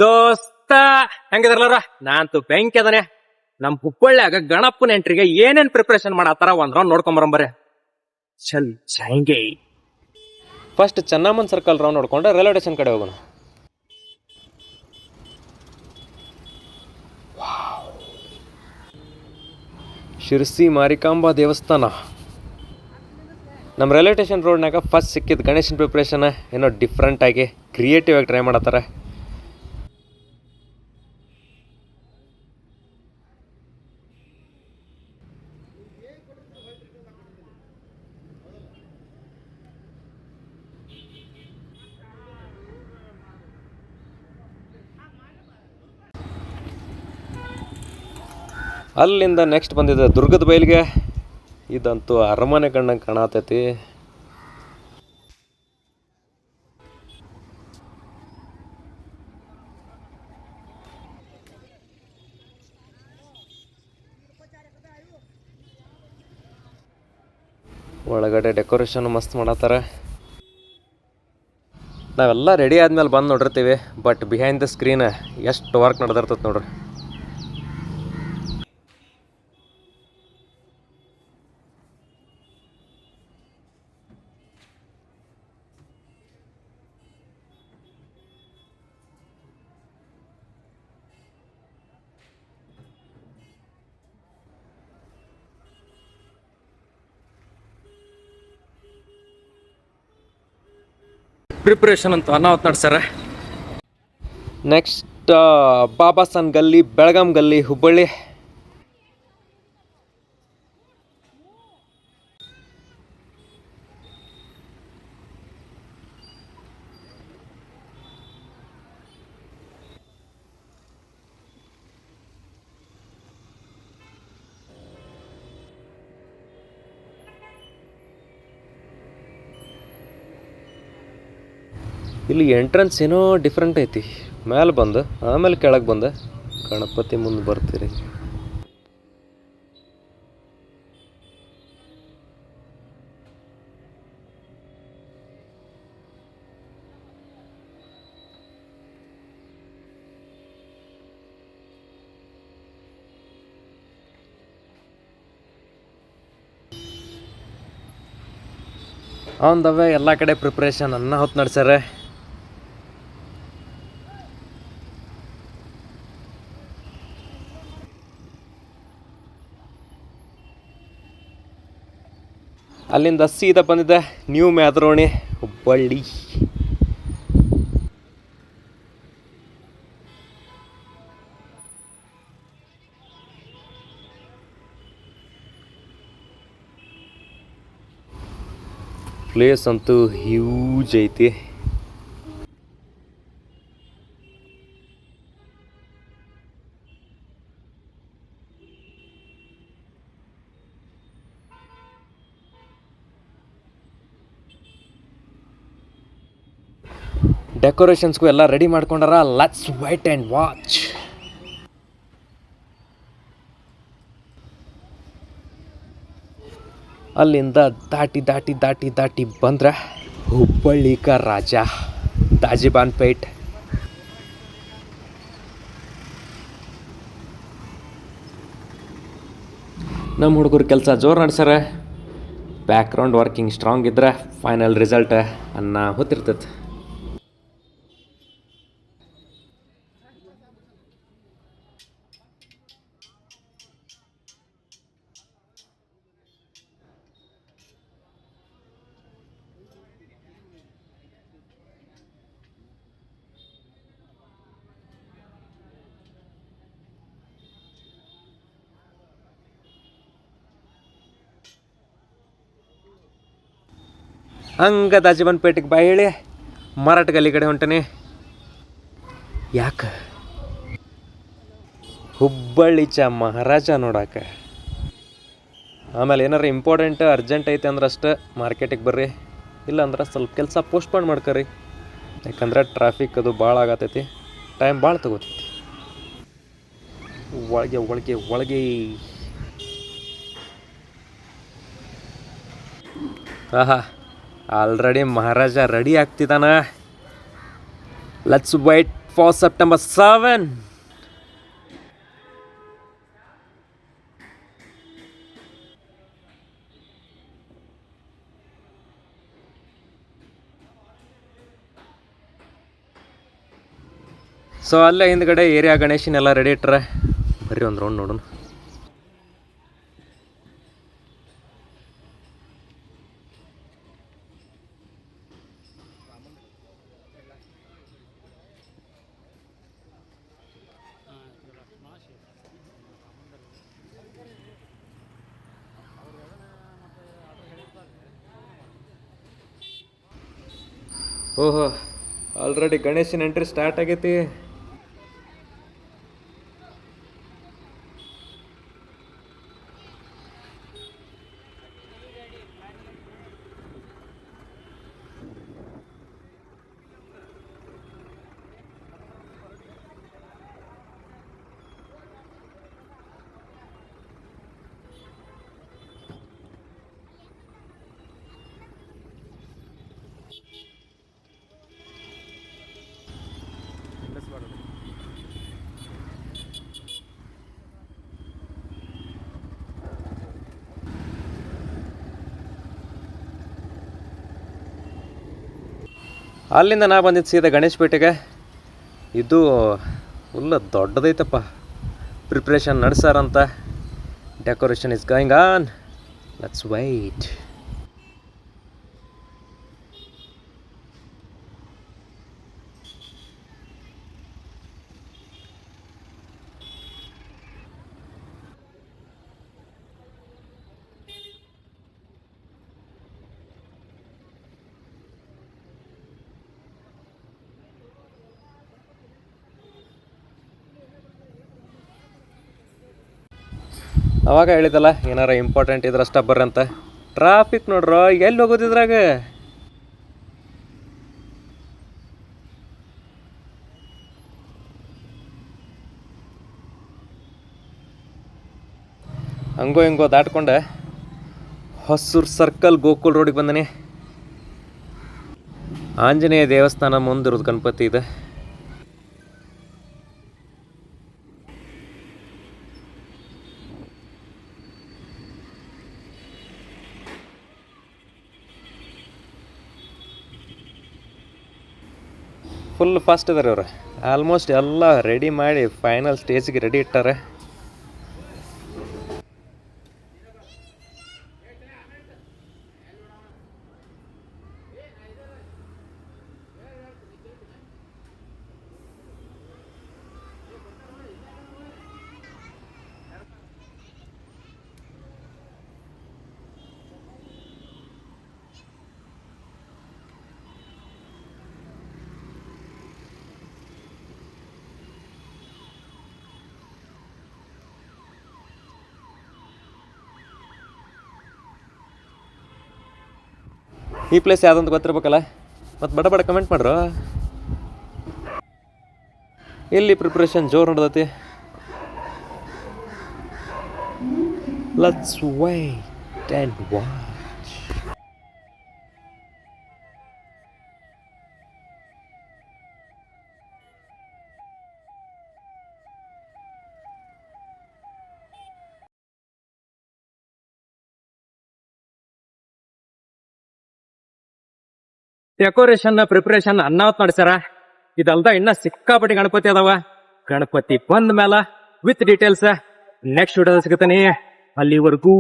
ದೋಸ್ತ ಹೆಂಗಿದ್ರಲ್ಲ ನಾನಂತೂ ಬೆಂಕಿ ಅದನೆ. ನಮ್ ಹುಬ್ಬಳ್ಳಿಯಾಗ ಗಣಪನ ಎಂಟ್ರಿಗೆ ಏನೇನ್ ಪ್ರಿಪರೇಷನ್ ಮಾಡತ್ತಾರ ಒಂದ್ ರೌಂಡ್ ನೋಡ್ಕೊಂಬರಂಬರ್ರಿ. ಚಲ್ ಜಾಯಂಗೆ. ಫಸ್ಟ್ ಚೆನ್ನಮ್ಮನ್ ಸರ್ಕಲ್ ರೌಂಡ್ ನೋಡ್ಕೊಂಡ್ರೆ ರೈಲ್ವೆ ಸ್ಟೇಷನ್ ಕಡೆ ಹೋಗೋಣ. ಶಿರ್ಸಿ ಮಾರಿಕಾಂಬಾ ದೇವಸ್ಥಾನ. ನಮ್ಮ ರೈಲ್ವೆ ಸ್ಟೇಷನ್ ರೋಡ್ನಾಗ ಫಸ್ಟ್ ಸಿಕ್ಕಿದ ಗಣೇಶನ್ ಪ್ರಿಪ್ರೇಷನ್ ಏನೋ ಡಿಫ್ರೆಂಟ್ ಆಗಿ ಕ್ರಿಯೇಟಿವ್ ಆಗಿ ಟ್ರೈ ಮಾಡತ್ತಾರ. ಅಲ್ಲಿಂದ ನೆಕ್ಸ್ಟ್ ಬಂದಿದೆ ದುರ್ಗದ ಬೈಲಿಗೆ. ಇದಂತೂ ಅರಮನೆ ಕಣ್ಣಂಗೆ ಕಾಣತೈತಿ. ಒಳಗಡೆ ಡೆಕೋರೇಷನ್ ಮಸ್ತ್ ಮಾಡತ್ತಾರ. ನಾವೆಲ್ಲ ರೆಡಿ ಆದ್ಮೇಲೆ ಬಂದು ನೋಡಿರ್ತೀವಿ, ಬಟ್ ಬಿಹೈಂಡ್ ದ ಸ್ಕ್ರೀನ್ ಎಷ್ಟು ವರ್ಕ್ ನಡೆದಿರ್ತೈತೆ ನೋಡ್ರಿ. ಪ್ರಿಪ್ರೇಷನ್ ಅಂತ ಅನಾಹುತ ನಡ್ಸ್ಯಾರ. ನೆಕ್ಸ್ಟ್ ಬಾಬಾಸನ್ ಗಲ್ಲಿ, ಬೆಳಗಾಂ ಗಲ್ಲಿ, ಹುಬ್ಬಳ್ಳಿ. ಇಲ್ಲಿ ಎಂಟ್ರೆನ್ಸ್ ಏನೋ ಡಿಫ್ರೆಂಟ್ ಐತಿ. ಮೇಲೆ ಬಂದು ಆಮೇಲೆ ಕೆಳಗೆ ಬಂದು ಗಣಪತಿ ಮುಂದೆ ಬರ್ತೀರಿ. ಆನ್ ದ ವೇ ಎಲ್ಲ ಕಡೆ ಪ್ರಿಪ್ರೇಷನ್ ಹೊತ್ತು ನಡ್ಸ್ಯಾರ. ಅಲ್ಲಿಂದ ಸೀದಾ ಬಂದಿದ್ದೆ ನ್ಯೂ ಮ್ಯಾದ್ರೋಣಿ, ಹುಬ್ಬಳ್ಳಿ. ಪ್ಲೇಸ್ ಅಂತೂ ಹ್ಯೂಜ್ ಐತಿ. ಡೆಕೋರೇಷನ್ಸ್ಗೂ ಎಲ್ಲ ರೆಡಿ ಮಾಡ್ಕೊಂಡಾರ. Let's wait and watch. ಅಲ್ಲಿಂದ ದಾಟಿ ದಾಟಿ ದಾಟಿ ದಾಟಿ ಬಂದ್ರೆ ಹುಬ್ಬಳ್ಳಿ ಕ ರಾಜ ತಾಜಿಬಾನ್ ಪೇಟ್. ನಮ್ಮ ಹುಡುಗರು ಕೆಲಸ ಜೋರು ನಡೆಸ್ಯಾರ. ಬ್ಯಾಕ್ಗ್ರೌಂಡ್ ವರ್ಕಿಂಗ್ ಸ್ಟ್ರಾಂಗ್ ಇದ್ರೆ ಫೈನಲ್ ರಿಸಲ್ಟ್ ಅನ್ನ ಹೊತ್ತಿರ್ತೈತೆ. ಹಂಗೆ ತಾಜಿಬಾನ್ ಪೇಟೆಗೆ ಬಾಯಿ ಹೇಳಿ ಮರಾಠ ಗಲ್ಲಿ ಕಡೆ ಹೊಂಟನಿ. ಯಾಕೆ? ಹುಬ್ಬಳ್ಳಿ ಚ ಮಹಾರಾಜ ನೋಡಕ್ಕೆ. ಆಮೇಲೆ ಏನಾರು ಇಂಪಾರ್ಟೆಂಟ್ ಅರ್ಜೆಂಟ್ ಐತೆ ಅಂದ್ರೆ ಅಷ್ಟೇ ಮಾರ್ಕೆಟಿಗೆ ಬರ್ರಿ, ಇಲ್ಲಾಂದ್ರೆ ಸ್ವಲ್ಪ ಕೆಲಸ ಪೋಸ್ಟ್ಪೋನ್ ಮಾಡ್ಕರಿ. ಯಾಕಂದ್ರೆ ಟ್ರಾಫಿಕ್ ಅದು ಭಾಳ ಆಗತೈತಿ, ಟೈಮ್ ಭಾಳ ತಗೋತೈತಿ. ಒಳಗೆ ಒಳಗೆ ಒಳಗೆ ಆಹಾ, ಆಲ್ರೆಡಿ ಮಹಾರಾಜ ರೆಡಿ ಆಗ್ತಿದ್ದಾನ. Let's wait for September 7. So ಅಲ್ಲೇ ಹಿಂದ್ಗಡೆ ಏರಿಯಾ ಗಣೇಶನೆಲ್ಲ ರೆಡಿ ಇಟ್ರೆ ಬರ್ರಿ ಒಂದು ರೌಂಡ್ ನೋಡೋಣ. ಓಹೋ, ಆಲ್ರೆಡಿ ಗಣೇಶನ ಎಂಟ್ರಿ ಸ್ಟಾರ್ಟ್ ಆಗೈತಿ. ಅಲ್ಲಿಂದ ನಾ ಬಂದಿದ್ದು ಸೀದಾ ಗಣೇಶಪೇಟೆಗೆ. ಇದು ಫುಲ್ ದೊಡ್ಡದೈತಪ್ಪ, ಪ್ರಿಪ್ರೇಷನ್ ನಡೆಸಾರಂತ. Decoration is going on, let's wait. ಅವಾಗ ಹೇಳಿದಲ್ಲ ಏನಾರ ಇಂಪಾರ್ಟೆಂಟ್ ಇದ್ರಷ್ಟ ಬರ್ರಿ ಅಂತ. ಟ್ರಾಫಿಕ್ ನೋಡ್ರ, ಎಲ್ಲಿ ಹೋಗೋದಿದ್ರಾಗ. ಹಂಗೋ ಹಿಂಗೋ ದಾಟ್ಕೊಂಡೆ ಹೊಸೂರು ಸರ್ಕಲ್ ಗೋಕುಲ್ ರೋಡಿಗೆ ಬಂದನೆ. ಆಂಜನೇಯ ದೇವಸ್ಥಾನ ಮುಂದಿರೋದು ಗಣಪತಿ ಇದೆ. ಫುಲ್ ಫಾಸ್ಟ್ ಇದಾರೆ ಇವ್ರು. ಆಲ್ಮೋಸ್ಟ್ ಎಲ್ಲ ರೆಡಿ ಮಾಡಿ ಫೈನಲ್ ಸ್ಟೇಜ್ಗೆ ರೆಡಿ ಇಟ್ಟಾರೆ. ಈ ಪ್ಲೇಸ್ ಯಾವುದಂತ ಗೊತ್ತಿರ್ಬೇಕಲ್ಲ, ಮತ್ತು ಬಡ ಬಡ ಕಮೆಂಟ್ ಮಾಡ್ರು. ಎಲ್ಲಿ ಪ್ರಿಪ್ರೇಷನ್ ಜೋರು ನಡೆದೈತಿ. Let's wait and watch. Decoration preparation ಅನ್ನಾವತ್ ಮಾಡ್ಸ್ಯಾರ. ಇದಲ್ದ ಇನ್ನ ಸಿಕ್ಕಾಪಟ್ಟಿ ಗಣಪತಿ ಅದಾವ. ಗಣಪತಿ ಬಂದ ಮೇಲೆ ವಿತ್ ಡೀಟೇಲ್ಸ್ ನೆಕ್ಸ್ಟ್ ವಿಡಿಯೋದಲ್ಲಿ ಸಿಗುತ್ತಾನೆ. ಅಲ್ಲಿವರೆಗೂ